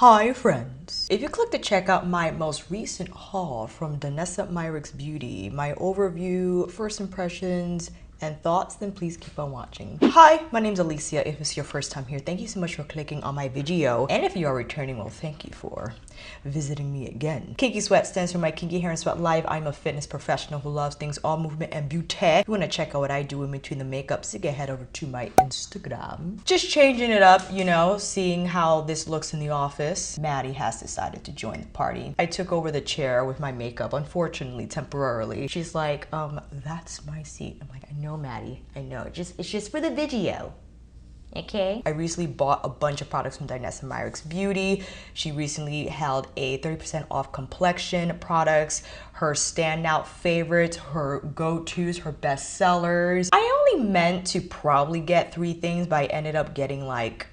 Hi friends! If you click to check out my most recent haul from Danessa Myricks Beauty, my overview, first impressions, and thoughts, then please keep on watching. Hi, my name's Alicia. If it's your first time here, thank you so much for clicking on my video. And if you are returning, well, thank you for visiting me again. Kinky Sweat stands for my kinky hair and sweat life. I'm a fitness professional who loves things all movement and beauty. If you want to check out what I do in between the makeup, so you can head over to my Instagram. Just changing it up, you know, seeing how this looks in the office. Maddie has decided to join the party. I took over the chair with my makeup, unfortunately, temporarily. She's like, that's my seat. I'm like, I know, Maddie, I know. It's just for the video. Okay. I recently bought a bunch of products from Danessa Myricks Beauty. She recently held a 30% off complexion products, her standout favorites, her go-tos, her best sellers. I only meant to probably get 3 things, but I ended up getting like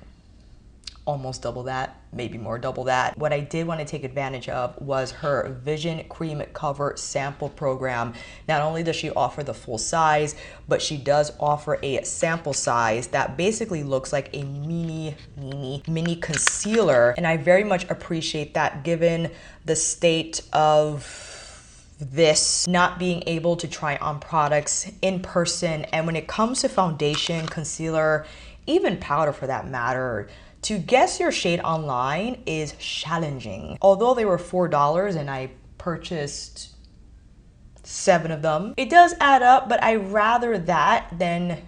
almost double that, maybe more, double that. What I did want to take advantage of was her Vision Cream Cover sample program. Not only does she offer the full size, but she does offer a sample size that basically looks like a mini concealer. And I very much appreciate that, given the state of this not being able to try on products in person. And when it comes to foundation, concealer, even powder for that matter, to guess your shade online is challenging. Although they were $4 and I purchased 7 of them, it does add up, but I rather that than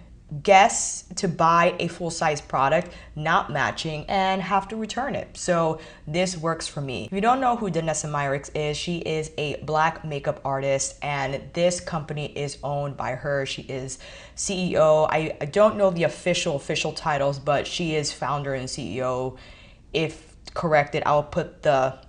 guess to buy a full-size product not matching and have to return it. So this works for me. If you don't know who Danessa Myricks is, she is a Black makeup artist and this company is owned by her. She is CEO. I don't know the official titles, but she is founder and CEO. If corrected, I'll put the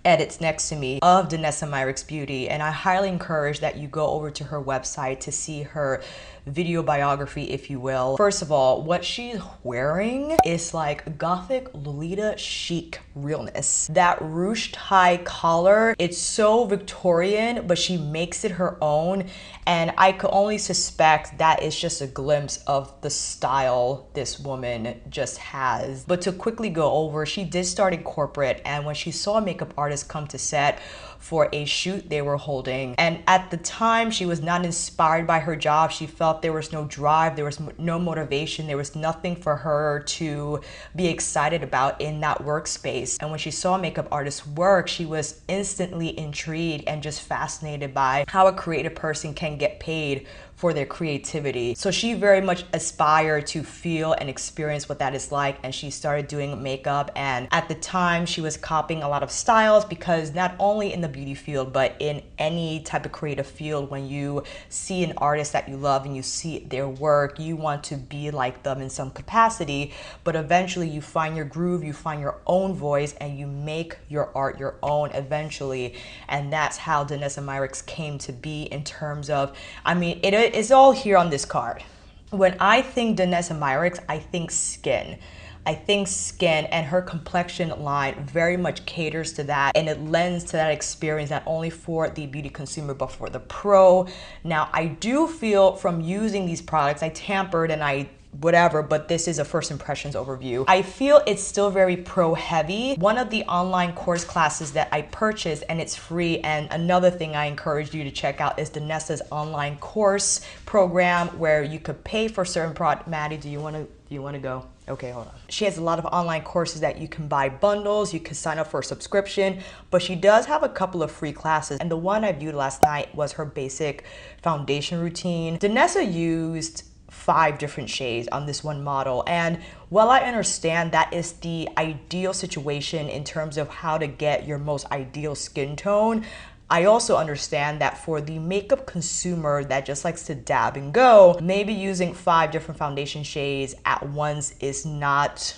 edits next to me of Danessa Myricks Beauty, and I highly encourage that you go over to her website to see her video biography, if you will. First of all, what she's wearing is like gothic Lolita chic realness. That ruched high collar, it's so Victorian, but she makes it her own, and I could only suspect that is just a glimpse of the style this woman just has. But to quickly go over, she did start in corporate, and when she saw a makeup artist come to set for a shoot they were holding, and at the time she was not inspired by her job. She felt there was no drive, there was no motivation, there was nothing for her to be excited about in that workspace. And when she saw a makeup artist's work, she was instantly intrigued and just fascinated by how a creative person can get paid for their creativity. So she very much aspired to feel and experience what that is like, and she started doing makeup. And at the time she was copying a lot of styles, because not only in the beauty field but in any type of creative field, when you see an artist that you love and you see their work, you want to be like them in some capacity, but eventually you find your groove, you find your own voice, and you make your art your own eventually. And that's how Danessa Myricks came to be, in terms of, I mean, it's all here on this card. When I think Danessa Myricks, I think skin. I think skin, and her complexion line very much caters to that, and it lends to that experience, not only for the beauty consumer but for the pro. Now, I do feel from using these products, I tampered and I whatever, but this is a first impressions overview. I feel it's still very pro heavy. One of the online course classes that I purchased, and it's free, and another thing I encourage you to check out is Danessa's online course program, where you could pay for certain product. Maddie, do you want to go? Okay, hold on. She has a lot of online courses that you can buy bundles, you can sign up for a subscription, but she does have a couple of free classes. And the one I viewed last night was her basic foundation routine. Danessa used 5 different shades on this one model, and while I understand that is the ideal situation in terms of how to get your most ideal skin tone, I also understand that for the makeup consumer that just likes to dab and go, maybe using 5 different foundation shades at once is not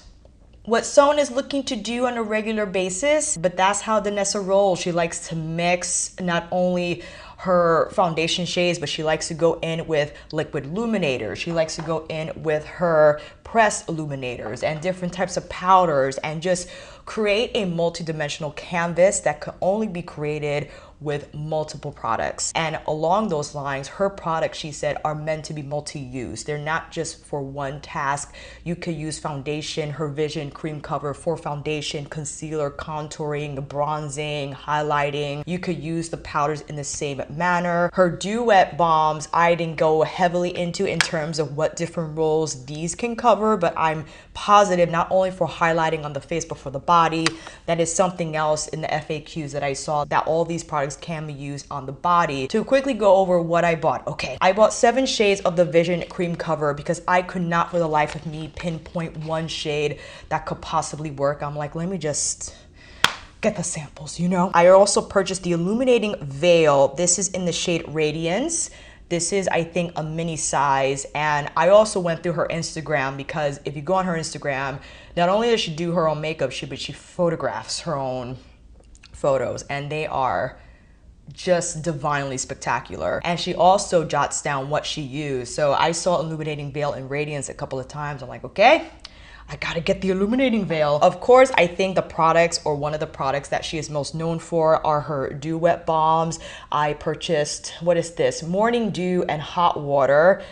what someone is looking to do on a regular basis. But that's how Danessa rolls. She likes to mix not only her foundation shades, but she likes to go in with liquid illuminators. She likes to go in with her pressed illuminators and different types of powders, and just create a multi-dimensional canvas that can only be created with multiple products. And along those lines, her products, she said, are meant to be multi-use. They're not just for one task. You could use foundation, her Vision Cream Cover for foundation, concealer, contouring, bronzing, highlighting. You could use the powders in the same manner. Her Wet Balms, I didn't go heavily into in terms of what different roles these can cover, but I'm positive not only for highlighting on the face, but for the body. That is something else in the FAQs that I saw, that all these products can be used on the body. To quickly go over what I bought. Okay, I bought 7 shades of the Vision Cream Cover because I could not for the life of me pinpoint one shade that could possibly work. I'm like, let me just get the samples, you know? I also purchased the Illuminating Veil. This is in the shade Radiance. This is, I think, a mini size. And I also went through her Instagram because if you go on her Instagram, not only does she do her own makeup, but she photographs her own photos, and they are just divinely spectacular. And she also jots down what she used. So I saw Illuminating Veil and Radiance a couple of times. I'm like, okay, I gotta get the Illuminating Veil. Of course, I think the products, or one of the products that she is most known for, are her Wet Balms. I purchased, what is this? Morning Dew and Hot Water.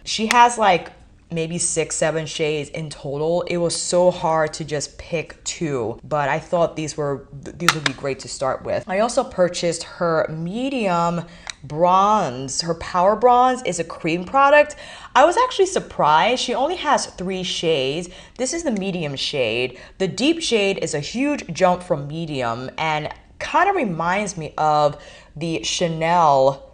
She has like maybe 6-7 shades in total. It was so hard to just pick 2, but I thought these would be great to start with. I also purchased her medium bronze. Her Power Bronze is a cream product. I was actually surprised. She only has 3 shades. This is the medium shade. The deep shade is a huge jump from medium and kind of reminds me of the Chanel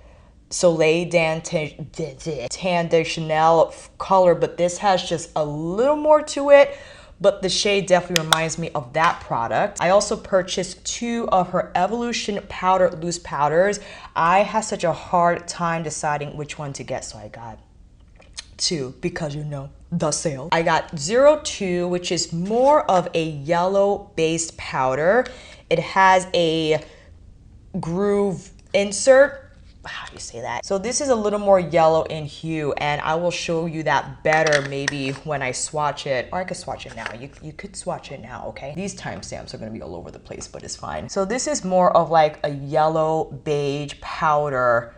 Soleil Tan de Chanel color, but this has just a little more to it. But the shade definitely reminds me of that product. I also purchased 2 of her Evolution Powder Loose Powders. I had such a hard time deciding which one to get, so I got 2 because, you know, the sale. I got 02, which is more of a yellow based powder. It has a groove insert. How do you say that? So this is a little more yellow in hue, and I will show you that better maybe when I swatch it, or I could swatch it now. You could swatch it now, okay? These timestamps are gonna be all over the place, but it's fine. So this is more of like a yellow beige powder,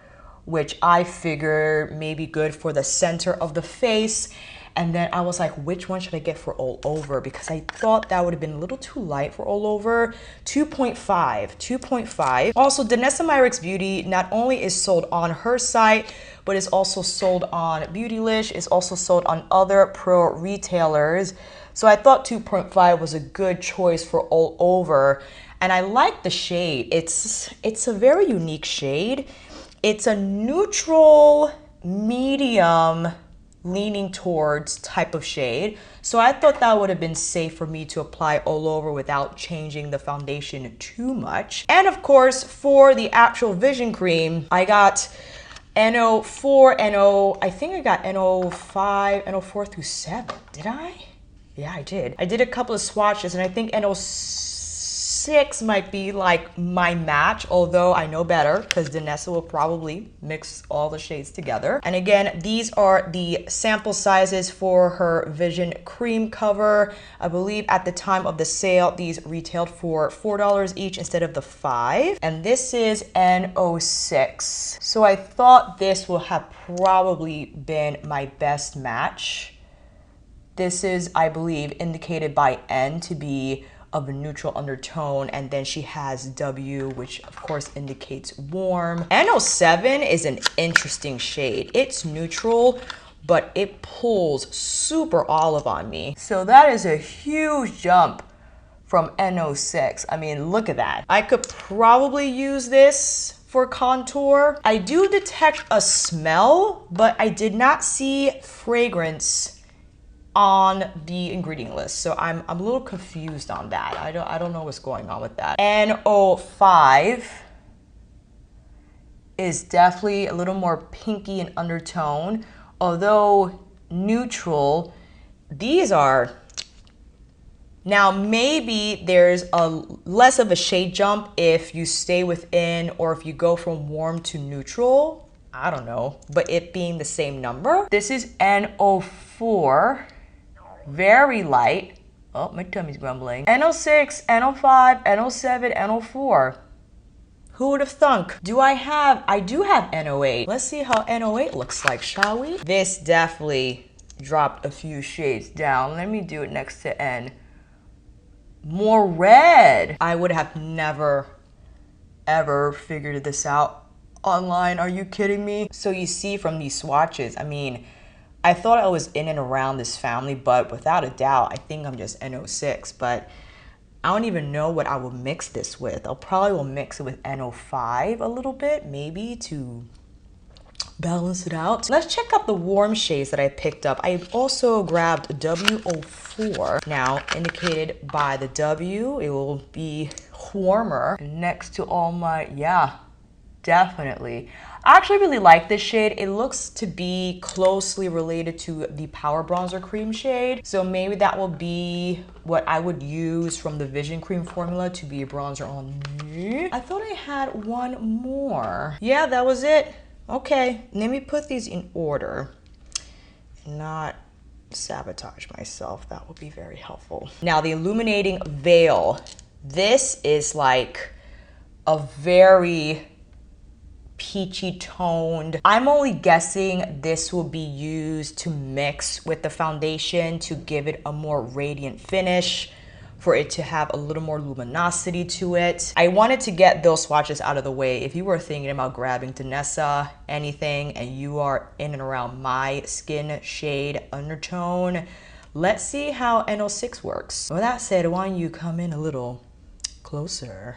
which I figure may be good for the center of the face. And then I was like, which one should I get for all over? Because I thought that would have been a little too light for all over. 2.5. Also, Danessa Myricks Beauty not only is sold on her site, but is also sold on Beautylish, is also sold on other pro retailers. So I thought 2.5 was a good choice for all over. And I like the shade. It's a very unique shade. It's a neutral, medium, leaning towards type of shade. So I thought that would have been safe for me to apply all over without changing the foundation too much. And of course, for the actual vision cream, I got NO4, I think I got NO5, NO4 through 7. Did I? Yeah, I did. I did a couple of swatches, and I think NO6 might be like my match, although I know better because Danessa will probably mix all the shades together. And again, these are the sample sizes for her Vision Cream Cover. I believe at the time of the sale, these retailed for $4 each instead of the $5. And this is NO6. So I thought this will have probably been my best match. This is, I believe, indicated by N to be of a neutral undertone, and then she has W, which of course indicates warm. NO7 is an interesting shade. It's neutral, but it pulls super olive on me. So that is a huge jump from NO6. I mean, look at that. I could probably use this for contour. I do detect a smell, but I did not see fragrance on the ingredient list, so I'm a little confused on that. I don't know what's going on with that. NO5 is definitely a little more pinky in undertone, although neutral. These are, now maybe there's a less of a shade jump if you stay within, or if you go from warm to neutral. I don't know, but it being the same number. This is NO4. Very light. Oh, my tummy's grumbling. NO6, NO5, NO7, NO4. Who would have thunk? I do have N08. Let's see how N08 looks like, shall we? This definitely dropped a few shades down. Let me do it next to N. More red. I would have never, ever figured this out online. Are you kidding me? So you see from these swatches, I mean, I thought I was in and around this family, but without a doubt, I think I'm just N06, but I don't even know what I will mix this with. I'll probably will mix it with N05 a little bit, maybe to balance it out. Let's check out the warm shades that I picked up. I also grabbed W04. Now, indicated by the W, it will be warmer next to all my, yeah, definitely. I actually really like this shade. It looks to be closely related to the Power Bronzer Cream shade. So maybe that will be what I would use from the Vision Cream formula to be a bronzer on me. I thought I had one more. Yeah, that was it. Okay, let me put these in order and not sabotage myself. That would be very helpful. Now, the Illuminating Veil. This is like a very peachy toned. I'm only guessing this will be used to mix with the foundation to give it a more radiant finish, for it to have a little more luminosity to it. I wanted to get those swatches out of the way. If you were thinking about grabbing Danessa anything and you are in and around my skin shade undertone, let's see how N06 works. With that said, why don't you come in a little closer?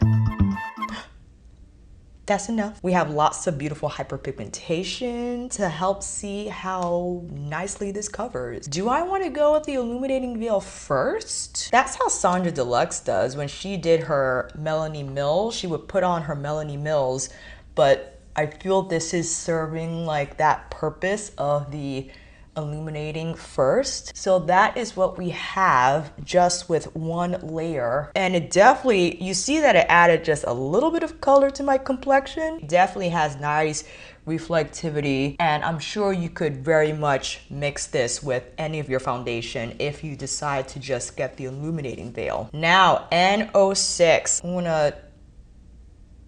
That's enough. We have lots of beautiful hyperpigmentation to help see how nicely this covers. Do I want to go with the Illuminating Veil first? That's how Sandra Deluxe does. When she did her Melanie Mills, she would put on her Melanie Mills, but I feel this is serving like that purpose of the illuminating first. So that is what we have just with one layer. And it definitely, you see that it added just a little bit of color to my complexion. It definitely has nice reflectivity, and I'm sure you could very much mix this with any of your foundation if you decide to just get the Illuminating Veil. Now, N06, I'm gonna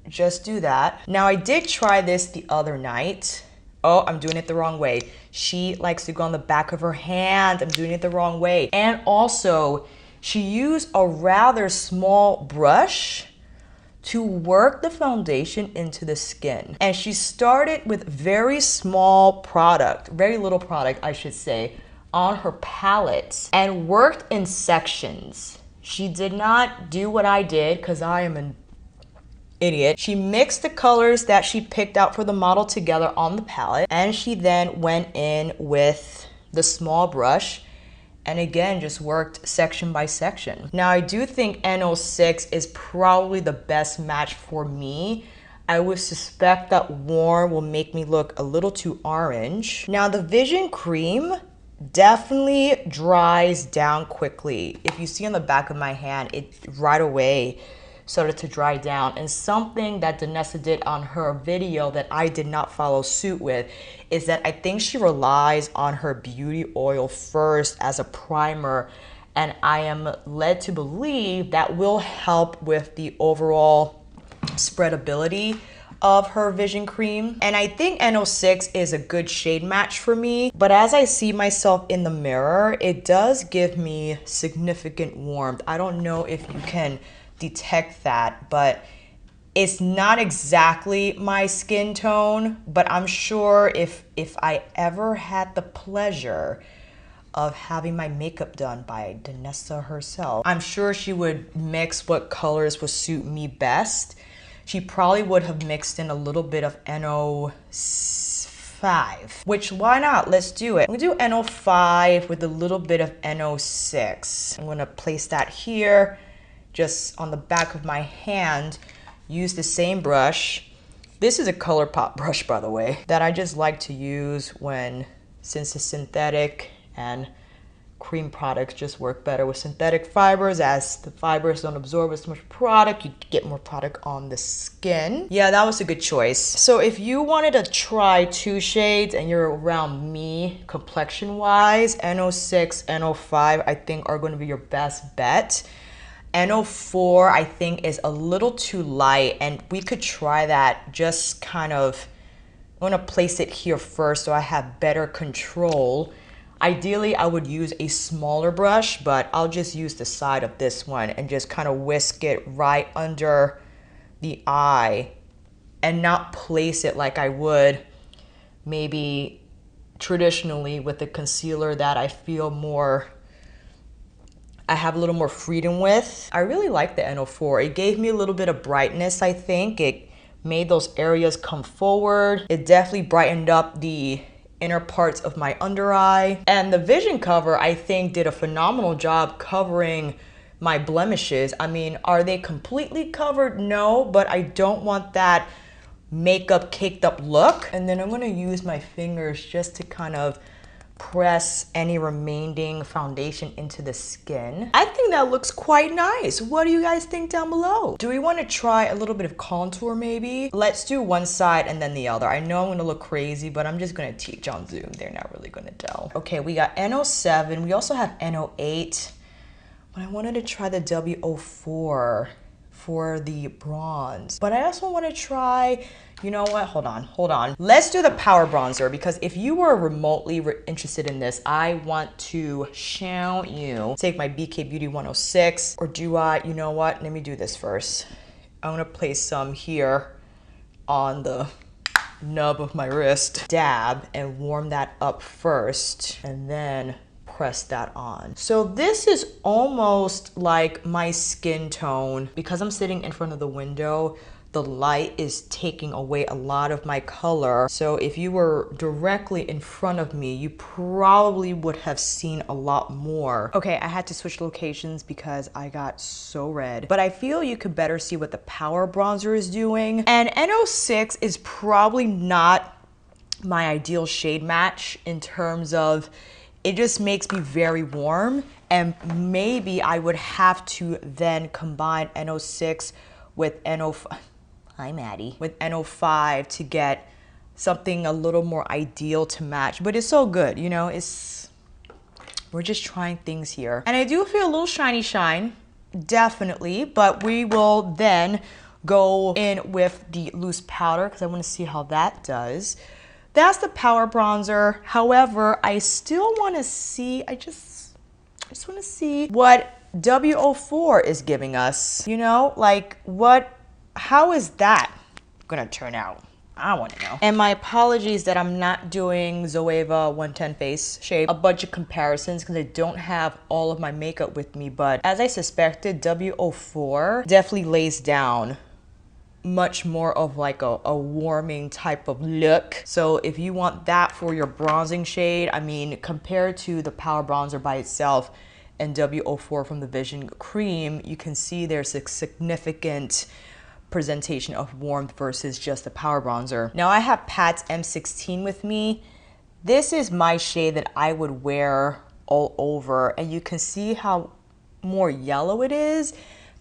just do that. Now, I did try this the other night. Oh, I'm doing it the wrong way. She likes to go on the back of her hand. I'm doing it the wrong way. And also, she used a rather small brush to work the foundation into the skin. And she started with very small product, very little product, I should say, on her palette and worked in sections. She did not do what I did, because I am an idiot. She mixed the colors that she picked out for the model together on the palette, and she then went in with the small brush and again just worked section by section. Now, I do think N06 is probably the best match for me. I would suspect that warm will make me look a little too orange. Now, the Vision Cream definitely dries down quickly. If you see on the back of my hand, it right away started to dry down. And something that Danessa did on her video that I did not follow suit with is that I think she relies on her beauty oil first as a primer, and I am led to believe that will help with the overall spreadability of her Vision Cream. And I think N06 is a good shade match for me, but as I see myself in the mirror, it does give me significant warmth. I don't know if you can detect that, but it's not exactly my skin tone. But I'm sure if I ever had the pleasure of having my makeup done by Danessa herself, I'm sure she would mix what colors would suit me best. She probably would have mixed in a little bit of N05, which why not? Let's do it. I'm gonna do N05 with a little bit of N06. I'm gonna place that here, just on the back of my hand. Use the same brush. This is a ColourPop brush, by the way, that I just like to use since it's synthetic, and cream products just work better with synthetic fibers, as the fibers don't absorb as much product. You get more product on the skin. Yeah, that was a good choice. So if you wanted to try two shades and you're around me complexion wise, N06, N05 I think are going to be your best bet. N04 I think is a little too light, and we could try that just kind of, I'm gonna place it here first so I have better control. Ideally, I would use a smaller brush, but I'll just use the side of this one and just kind of whisk it right under the eye and not place it like I would maybe traditionally with the concealer that I feel more, I have a little more freedom with. I really like the N04. It gave me a little bit of brightness, I think. It made those areas come forward. It definitely brightened up the inner parts of my under eye. And the Vision cover, I think, did a phenomenal job covering my blemishes. I mean, are they completely covered? No, but I don't want that makeup caked up look. And then I'm gonna use my fingers just to kind of press any remaining foundation into the skin. I think that looks quite nice. What do you guys think down below? Do we want to try a little bit of contour maybe? Let's do one side and then the other. I know I'm gonna look crazy, but I'm just gonna teach on Zoom. They're not really gonna tell. Okay, we got N07. We also have N08. But I wanted to try the W04 for the bronze. But I also want to try, you know what, hold on. Let's do the power bronzer, because if you were remotely interested in this, I want to show you. Take my BK Beauty 106, or do I, you know what, let me do this first. I'm gonna place some here on the nub of my wrist. Dab and warm that up first, and then press that on. So this is almost like my skin tone. Because I'm sitting in front of the window, the light is taking away a lot of my color. So if you were directly in front of me, you probably would have seen a lot more. Okay, I had to switch locations because I got so red. But I feel you could better see what the power bronzer is doing. And N06 is probably not my ideal shade match in terms of, it just makes me very warm, and maybe I would have to then combine N06 with N05. Hi, Maddie. With N05 to get something a little more ideal to match. But it's so good, you know, we're just trying things here. And I do feel a little shiny shine, definitely, but we will then go in with the loose powder because I want to see how that does. That's the power bronzer. However, I still want to see, I just want to see what W04 is giving us. You know, like how is that gonna turn out? I want to know. And my apologies that I'm not doing Zoeva 110 face shade, a bunch of comparisons because I don't have all of my makeup with me, but as I suspected, W04 definitely lays down much more of like a warming type of look. So if you want that for your bronzing shade, I mean, compared to the power bronzer by itself and W04 from the Vision Cream, you can see there's a significant presentation of warmth versus just the power bronzer. Now I have Pat's M16 with me. This is my shade that I would wear all over, and you can see how more yellow it is.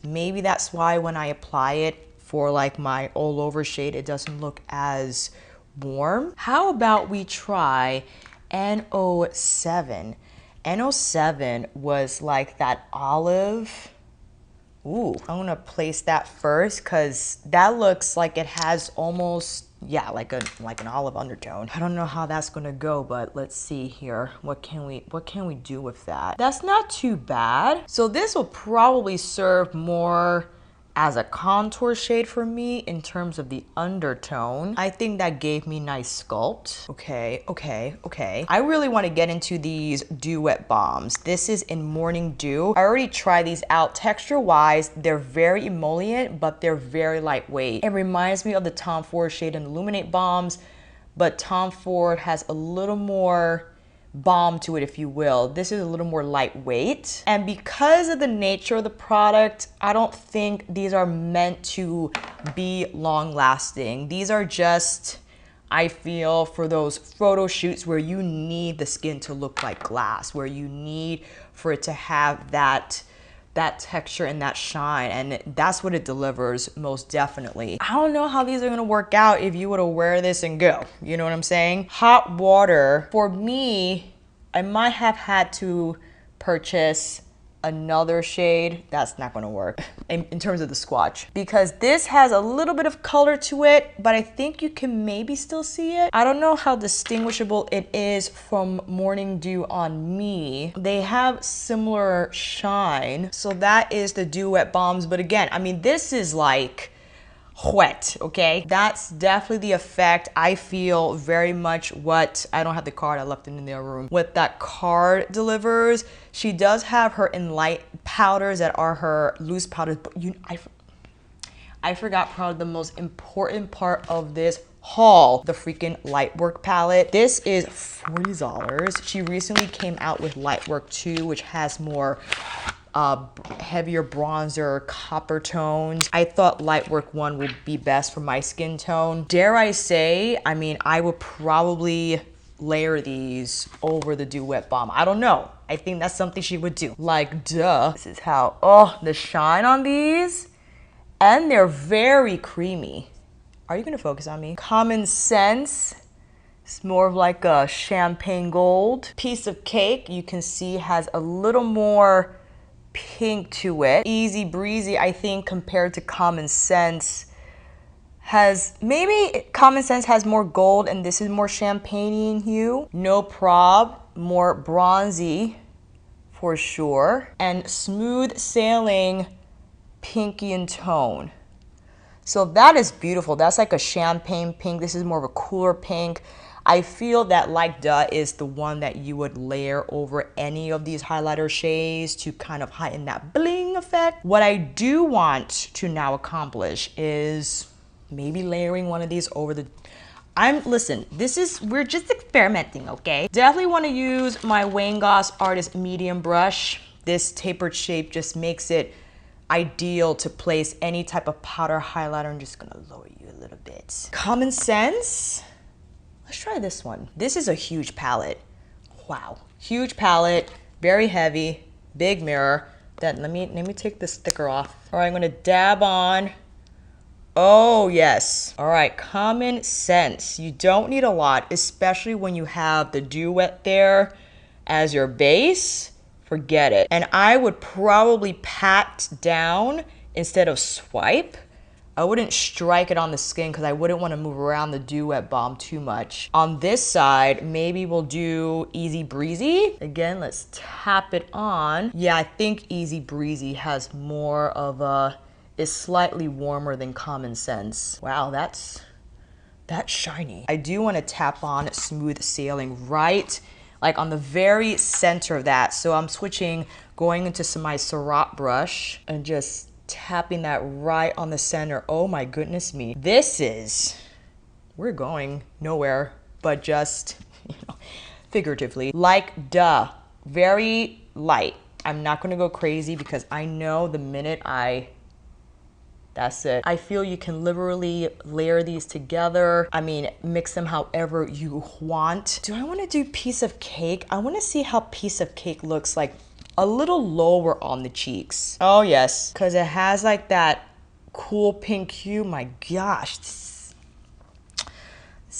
Maybe that's why when I apply it for like my all over shade, it doesn't look as warm. How about we try N07? N07 was like that olive. Ooh, I'm gonna place that first because that looks like it has almost, yeah, like an olive undertone. I don't know how that's gonna go, but let's see here. What can we do with that? That's not too bad. So this will probably serve more as a contour shade for me in terms of the undertone. I think that gave me nice sculpt. Okay. I really want to get into these Dew Wet Balms. This is in Morning Dew. I already tried these out. Texture-wise, they're very emollient, but they're very lightweight. It reminds me of the Tom Ford shade and Illuminate Balms, but Tom Ford has a little more balm to it, if you will. This is a little more lightweight, and because of the nature of the product, I don't think these are meant to be long lasting. These are just, I feel, for those photo shoots where you need the skin to look like glass, where you need for it to have that texture and that shine, and that's what it delivers most definitely. I don't know how these are gonna work out if you were to wear this and go, you know what I'm saying? Hot water, for me, I might have had to purchase another shade. That's not gonna work in terms of the swatch, because this has a little bit of color to it, but I think you can maybe still see it. I don't know how distinguishable it is from Morning Dew on Me. They have similar shine. So that is the Dew Wet Balms. But again, I mean, this is like wet, okay? That's definitely the effect. I feel very much what, I don't have the card, I left it in their room, what that card delivers. She does have her Enlight powders that are her loose powders, but I forgot probably the most important part of this haul, the freaking Lightwork palette. This is $40. She recently came out with Lightwork 2, which has more heavier bronzer, copper tones. I thought Lightwork 1 would be best for my skin tone. Dare I say, I mean, I would probably layer these over the Dew Wet Balm. I don't know. I think that's something she would do. Like, duh. This is how, oh, the shine on these. And they're very creamy. Are you gonna focus on me? Common Sense. It's more of like a champagne gold. Piece of Cake, you can see, has a little more pink to it. Easy Breezy, I think, compared to Common Sense, has, maybe Common Sense has more gold and this is more champagne hue. No Prob, more bronzy for sure. And Smooth Sailing, pinky in tone. So that is beautiful. That's like a champagne pink. This is more of a cooler pink. I feel that Like Duh is the one that you would layer over any of these highlighter shades to kind of heighten that bling effect. What I do want to now accomplish is maybe layering one of these over the, listen, we're just experimenting, okay? Definitely want to use my Wayne Goss Artist Medium brush. This tapered shape just makes it ideal to place any type of powder highlighter. I'm just gonna lower you a little bit. Common Sense. Let's try this one. This is a huge palette. Wow, huge palette, very heavy, big mirror. Then let me take this sticker off. All right, I'm gonna dab on. Oh yes. All right, Common Sense. You don't need a lot, especially when you have the Dew Wet there as your base. Forget it. And I would probably pat down instead of swipe. I wouldn't strike it on the skin because I wouldn't want to move around the Dew Wet Balm too much. On this side, maybe we'll do Easy Breezy. Again, let's tap it on. Yeah, I think Easy Breezy has more of a, is slightly warmer than Common Sense. Wow, that's shiny. I do want to tap on Smooth Sailing right like on the very center of that. So I'm switching, going into my Surratt brush and just tapping that right on the center. Oh my goodness me. This is, we're going nowhere, but just, you know, figuratively. Like Duh, very light. I'm not gonna go crazy because I know the minute that's it. I feel you can literally layer these together. I mean, mix them however you want. Do I wanna do Piece of Cake? I wanna see how Piece of Cake looks like a little lower on the cheeks. Oh yes, because it has like that cool pink hue. My gosh, it's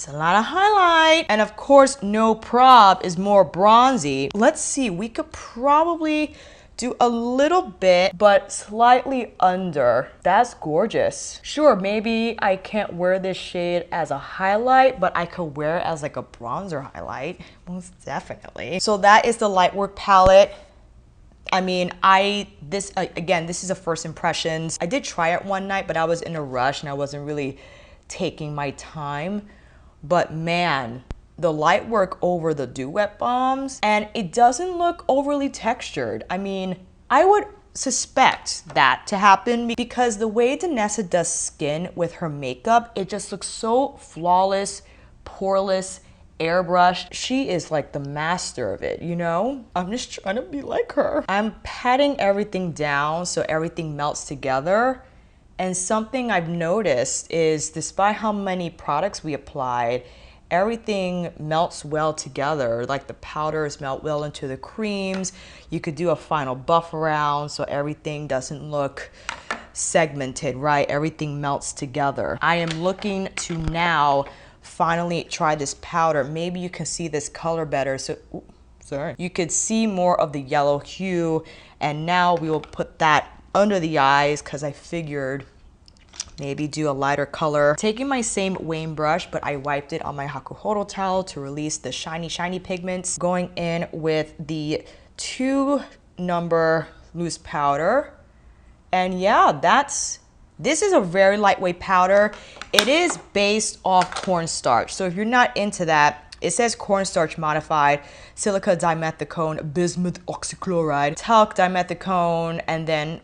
a lot of highlight. And of course, No Prob is more bronzy. Let's see, we could probably do a little bit, but slightly under. That's gorgeous. Sure, maybe I can't wear this shade as a highlight, but I could wear it as like a bronzer highlight, most definitely. So that is the Lightwork palette. I mean, this is a first impressions. I did try it one night, but I was in a rush and I wasn't really taking my time. But man, the Lightwork over the Dew Wet Balms, and it doesn't look overly textured. I mean, I would suspect that to happen because the way Danessa does skin with her makeup, it just looks so flawless, poreless, airbrushed. She is like the master of it, you know? I'm just trying to be like her. I'm patting everything down so everything melts together. And something I've noticed is despite how many products we applied, everything melts well together. Like the powders melt well into the creams. You could do a final buff around so everything doesn't look segmented, right? Everything melts together. I am looking to now finally try this powder. Maybe you can see this color better. So, sorry. You could see more of the yellow hue And now we will put that under the eyes because I figured maybe do a lighter color. Taking my same Wayne brush, but I wiped it on my Hakuhodo towel to release the shiny pigments. Going in with the 2 number loose powder. And yeah, this is a very lightweight powder. It is based off cornstarch. So if you're not into that, it says cornstarch modified, silica dimethicone, bismuth oxychloride, talc dimethicone, and then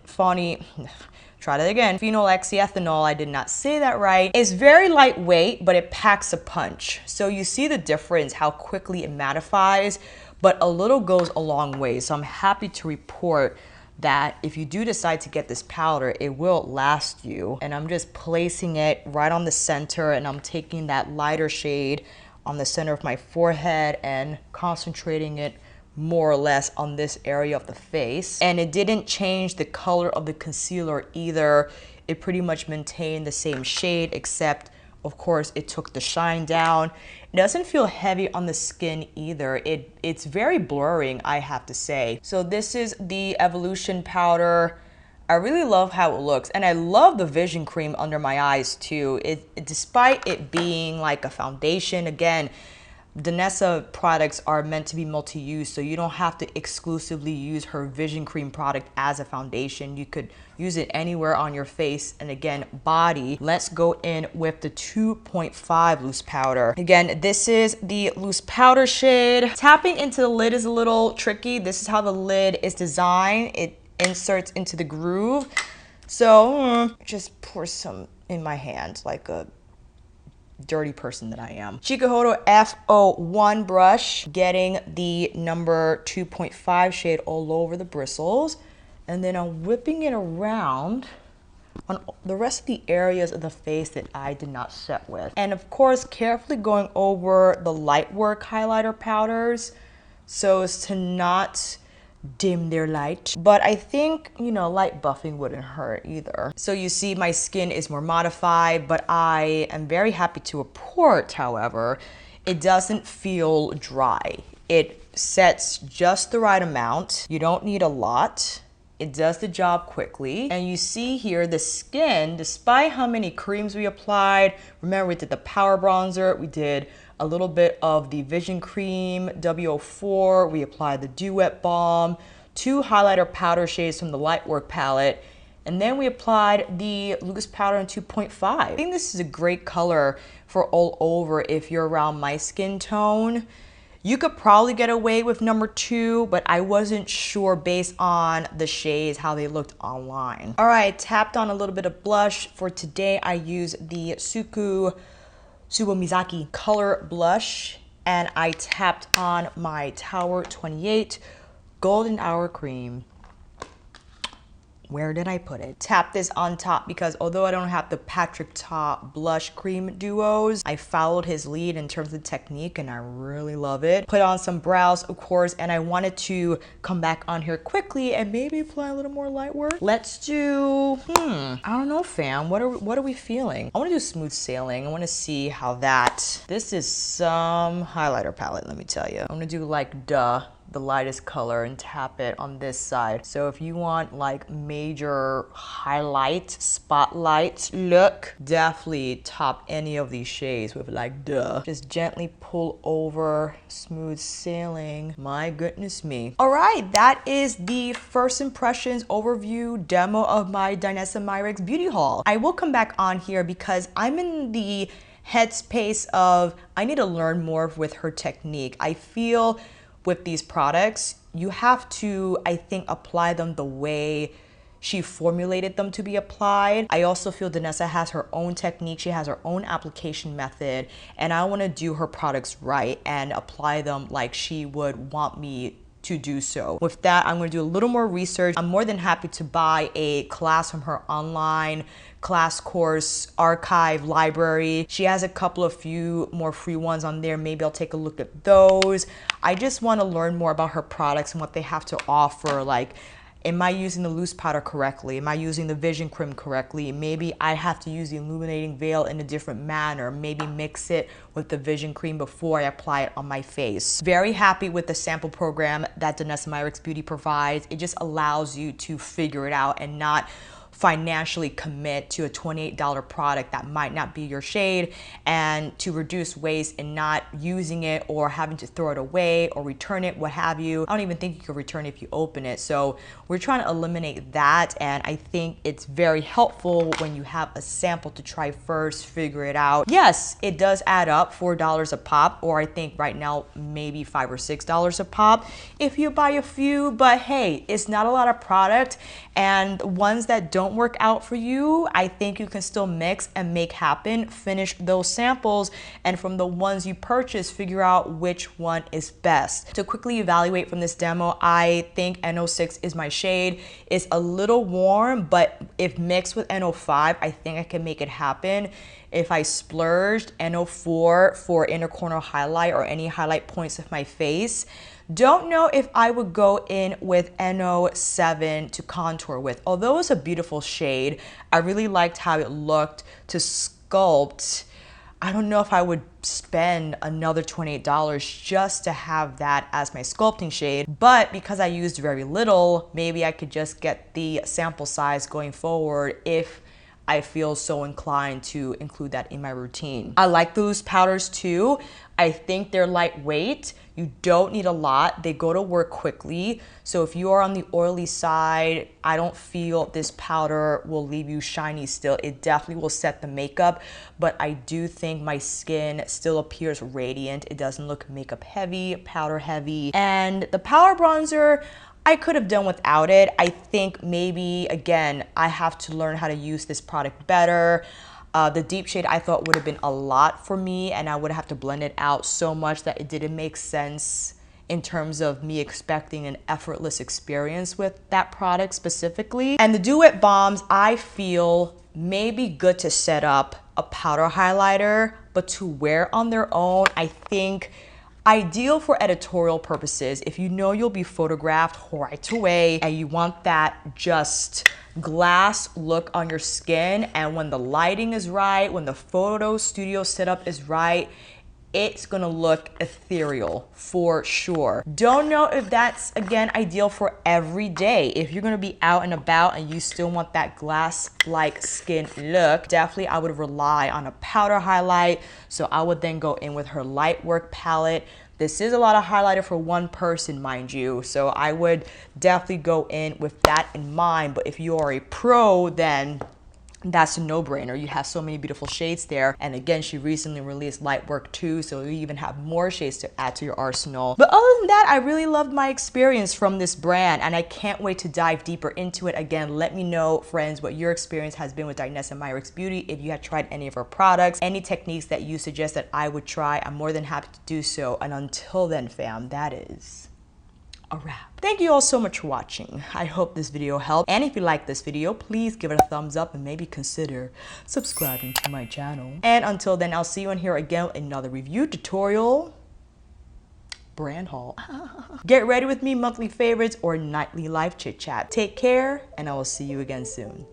try that again, phenylhexyethanol. I did not say that right. It's very lightweight, but it packs a punch. So you see the difference, how quickly it mattifies, but a little goes a long way. So I'm happy to report that if you do decide to get this powder, it will last you. And I'm just placing it right on the center, and I'm taking that lighter shade on the center of my forehead and concentrating it more or less on this area of the face. And it didn't change the color of the concealer either. It pretty much maintained the same shade, except of course it took the shine down. It doesn't feel heavy on the skin either. It's very blurring, I have to say. So this is the Evolution powder. I really love how it looks, and I love the vision cream under my eyes too. Despite it being like a foundation, again, Danessa products are meant to be multi-use, so you don't have to exclusively use her vision cream product as a foundation. You could use it anywhere on your face and again, body. Let's go in with the 2.5 loose powder. Again, this is the loose powder shade. Tapping into the lid is a little tricky. This is how the lid is designed. It inserts into the groove. So just pour some in my hand like a dirty person that I am. Chikuhodo F01 brush, getting the number 2.5 shade all over the bristles, and then I'm whipping it around on the rest of the areas of the face that I did not set with. And of course, carefully going over the light work highlighter powders so as to not dim their light. But I think, you know, light buffing wouldn't hurt either. So you see my skin is more modified, but I am very happy to report, however, it doesn't feel dry. It sets just the right amount. You don't need a lot. It does the job quickly. And you see here the skin, despite how many creams we applied, remember we did the power bronzer, we did a little bit of the Vision Cream W04, we applied the Wet Balm, 2 highlighter powder shades from the Lightwork palette, and then we applied the loose powder in 2.5. I think this is a great color for all over if you're around my skin tone. You could probably get away with number 2, but I wasn't sure based on the shades, how they looked online. All right, tapped on a little bit of blush. For today, I used the Subomizaki color blush, and I tapped on my Tower 28 Golden Hour cream. Where did I put it? Tap this on top because although I don't have the Patrick Ta blush cream duos, I followed his lead in terms of technique and I really love it. Put on some brows, of course, and I wanted to come back on here quickly and maybe apply a little more light work. Let's do, I don't know, fam. What are we feeling? I want to do smooth sailing. I want to see how that. This is some highlighter palette, let me tell you. I'm going to do like the lightest color and tap it on this side. So if you want like major highlight, spotlight look, definitely top any of these shades with like Just gently pull over, smooth sailing. My goodness me. All right, that is the first impressions overview demo of my Danessa Myricks beauty haul. I will come back on here because I'm in the headspace of I need to learn more with her technique. I feel with these products, you have to, I think, apply them the way she formulated them to be applied. I also feel Danessa has her own technique. She has her own application method, and I want to do her products right and apply them like she would want me to do so. With that, I'm going to do a little more research. I'm more than happy to buy a class from her online class course archive library. She has a couple of few more free ones on there. Maybe I'll take a look at those. I just want to learn more about her products and what they have to offer. Like, Am I using the loose powder correctly? Am I using the vision cream correctly? Maybe I have to use the illuminating veil in a different manner. Maybe mix it with the vision cream before I apply it on my face. Very happy with the sample program that Danessa Myricks Beauty provides. It just allows you to figure it out and not financially commit to a $28 product that might not be your shade, and to reduce waste and not using it or having to throw it away or return it, what have you. I don't even think you can return it if you open it. So we're trying to eliminate that, and I think it's very helpful when you have a sample to try first, figure it out. Yes, it does add up, $4 a pop, or I think right now maybe $5 or $6 a pop if you buy a few, but hey, it's not a lot of product, and ones that don't work out for you, I think you can still mix and make happen. Finish those samples, and from the ones you purchase, figure out which one is best. To quickly evaluate from this demo, I think N06 is my shade. It's a little warm, but if mixed with N05, I think I can make it happen. If I splurged, N04 for inner corner highlight or any highlight points of my face. Don't know if I would go in with N07 to contour with. Although it's a beautiful shade, I really liked how it looked to sculpt. I don't know if I would spend another $28 just to have that as my sculpting shade, but because I used very little, maybe I could just get the sample size going forward if I feel so inclined to include that in my routine. I like the loose powders too. I think they're lightweight. You don't need a lot. They go to work quickly. So if you are on the oily side, I don't feel this powder will leave you shiny still. It definitely will set the makeup, but I do think my skin still appears radiant. It doesn't look makeup heavy, powder heavy. And the powder bronzer, I could have done without it. I think maybe, again, I have to learn how to use this product better. The deep shade I thought would have been a lot for me, and I would have to blend it out so much that it didn't make sense in terms of me expecting an effortless experience with that product specifically. And the Wet Balms, I feel may be good to set up a powder highlighter, but to wear on their own, I think ideal for editorial purposes. If you know you'll be photographed right away and you want that just glass look on your skin, and when the lighting is right, when the photo studio setup is right, it's gonna look ethereal for sure. Don't know if that's, again, ideal for every day. If you're gonna be out and about and you still want that glass-like skin look, definitely I would rely on a powder highlight. So I would then go in with her light work palette. This is a lot of highlighter for one person, mind you. So I would definitely go in with that in mind. But if you are a pro, then that's a no-brainer. You have so many beautiful shades there. And again, she recently released light work too, so you even have more shades to add to your arsenal. But other than that, I really loved my experience from this brand, and I can't wait to dive deeper into it. Again, let me know, friends, what your experience has been with Danessa Myricks Beauty. If you have tried any of her products, any techniques that you suggest that I would try, I'm more than happy to do so. And until then, fam, that is a wrap. Thank you all so much for watching. I hope this video helped. And if you like this video, please give it a thumbs up and maybe consider subscribing to my channel. And until then, I'll see you in here again with another review, tutorial, brand haul. Get ready with me, monthly favorites or nightly live chit chat. Take care, and I will see you again soon.